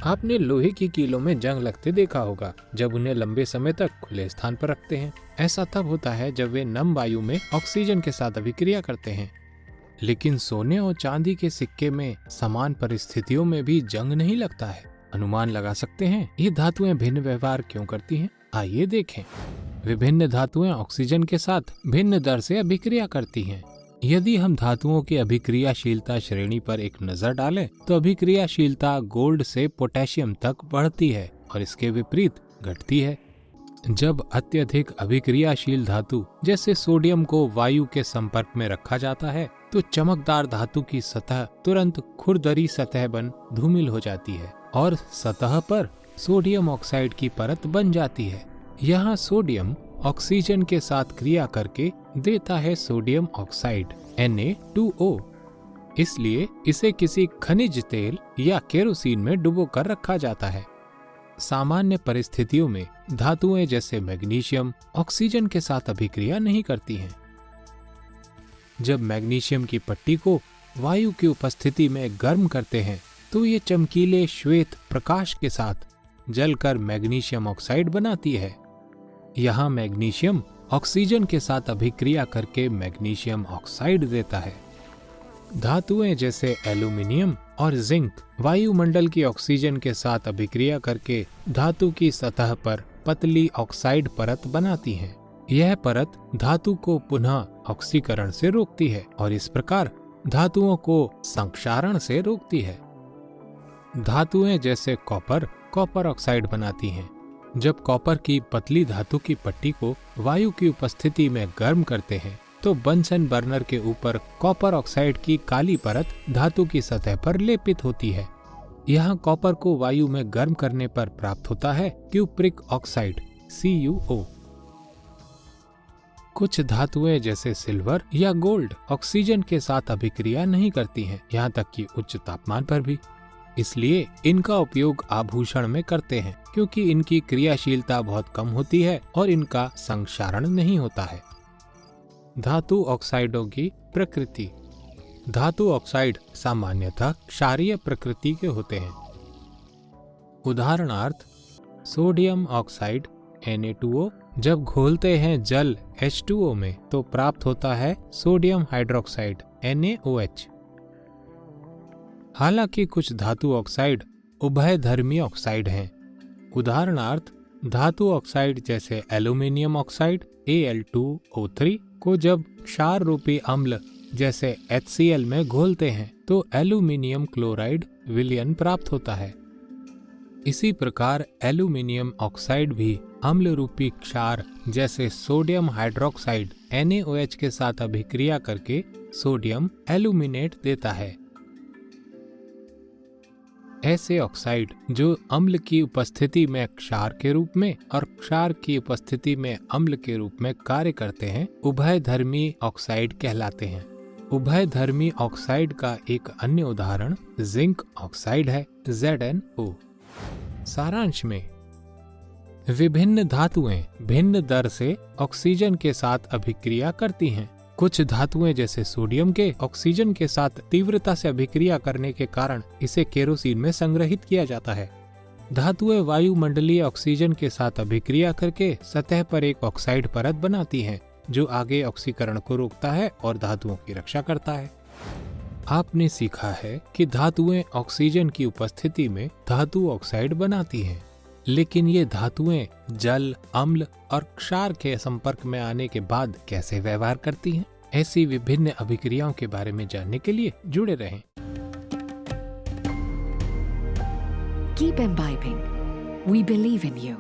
आपने लोहे की कीलों में जंग लगते देखा होगा जब उन्हें लंबे समय तक खुले स्थान पर रखते हैं। ऐसा तब होता है जब वे नम वायु में ऑक्सीजन के साथ अभिक्रिया करते हैं। लेकिन सोने और चांदी के सिक्के में समान परिस्थितियों में भी जंग नहीं लगता है। अनुमान लगा सकते हैं ये धातुएं भिन्न व्यवहार क्यों करती हैं? आइए देखें। विभिन्न धातुएं ऑक्सीजन के साथ भिन्न दर से अभिक्रिया करती हैं। यदि हम धातुओं की अभिक्रियाशीलता श्रेणी पर एक नजर डालें तो अभिक्रियाशीलता गोल्ड से पोटेशियम तक बढ़ती है और इसके विपरीत घटती है। जब अत्यधिक अभिक्रियाशील धातु जैसे सोडियम को वायु के संपर्क में रखा जाता है तो चमकदार धातु की सतह तुरंत खुरदरी सतह बन धूमिल हो जाती है और सतह पर सोडियम ऑक्साइड की परत बन जाती है। यहाँ सोडियम ऑक्सीजन के साथ क्रिया करके देता है सोडियम ऑक्साइड Na2O। इसलिए इसे किसी खनिज तेल या केरोसिन में डुबोकर रखा जाता है। सामान्य परिस्थितियों में धातुएं जैसे मैग्नीशियम ऑक्सीजन के साथ अभिक्रिया नहीं करती हैं। जब मैग्नीशियम की पट्टी को वायु की उपस्थिति में गर्म करते हैं तो ये चमकीले श्वेत प्रकाश के साथ जलकर मैग्नीशियम ऑक्साइड बनाती है। यहाँ मैग्नीशियम ऑक्सीजन के साथ अभिक्रिया करके मैग्नीशियम ऑक्साइड देता है। धातुएं जैसे एल्यूमिनियम और जिंक वायुमंडल की ऑक्सीजन के साथ अभिक्रिया करके धातु की सतह पर पतली ऑक्साइड परत बनाती हैं। यह परत धातु को पुनः ऑक्सीकरण से रोकती है और इस प्रकार धातुओं को संक्षारण से रोकती है। धातुएं जैसे कॉपर ऑक्साइड बनाती हैं। जब कॉपर की पतली धातु की पट्टी को वायु की उपस्थिति में गर्म करते हैं तो बंसन बर्नर के ऊपर कॉपर ऑक्साइड की काली परत धातु की सतह पर लेपित होती है। यहाँ कॉपर को वायु में गर्म करने पर प्राप्त होता है क्यूप्रिक ऑक्साइड CuO। कुछ धातुएं जैसे सिल्वर या गोल्ड ऑक्सीजन के साथ अभिक्रिया नहीं करती हैं, यहाँ तक कि उच्च तापमान पर भी। इसलिए इनका उपयोग आभूषण में करते हैं क्योंकि इनकी क्रियाशीलता बहुत कम होती है और इनका संक्षारण नहीं होता है। धातु ऑक्साइडों की प्रकृति। धातु ऑक्साइड सामान्यतः क्षारीय प्रकृति के होते हैं। उदाहरणार्थ सोडियम ऑक्साइड Na2O जब घोलते हैं जल H2O में तो प्राप्त होता है सोडियम हाइड्रोक्साइड NaOH। हालांकि कुछ धातु ऑक्साइड उभयधर्मी ऑक्साइड हैं। उदाहरणार्थ धातु ऑक्साइड जैसे एल्यूमिनियम ऑक्साइड Al2O3 को जब क्षार रूपी अम्ल जैसे HCl में घोलते हैं तो एल्यूमिनियम क्लोराइड विलयन प्राप्त होता है। इसी प्रकार एल्यूमिनियम ऑक्साइड भी अम्ल रूपी क्षार जैसे सोडियम हाइड्रोक्साइड NaOH के साथ अभिक्रिया करके सोडियम एल्यूमिनेट देता है। ऐसे ऑक्साइड जो अम्ल की उपस्थिति में क्षार के रूप में और क्षार की उपस्थिति में अम्ल के रूप में कार्य करते हैं उभयधर्मी ऑक्साइड कहलाते हैं। उभयधर्मी ऑक्साइड का एक अन्य उदाहरण जिंक ऑक्साइड है ZnO। सारांश में विभिन्न धातुएं भिन्न दर से ऑक्सीजन के साथ अभिक्रिया करती हैं। कुछ धातुएं जैसे सोडियम के ऑक्सीजन के साथ तीव्रता से अभिक्रिया करने के कारण इसे केरोसिन में संग्रहित किया जाता है। धातुएं वायुमंडलीय ऑक्सीजन के साथ अभिक्रिया करके सतह पर एक ऑक्साइड परत बनाती हैं जो आगे ऑक्सीकरण को रोकता है और धातुओं की रक्षा करता है। आपने सीखा है कि धातुएं ऑक्सीजन की उपस्थिति में धातु ऑक्साइड बनाती हैं, लेकिन ये धातुएं जल, अम्ल और क्षार के संपर्क में आने के बाद कैसे व्यवहार करती हैं? ऐसी विभिन्न अभिक्रियाओं के बारे में जानने के लिए जुड़े रहें। Keep imbibing. We believe in you.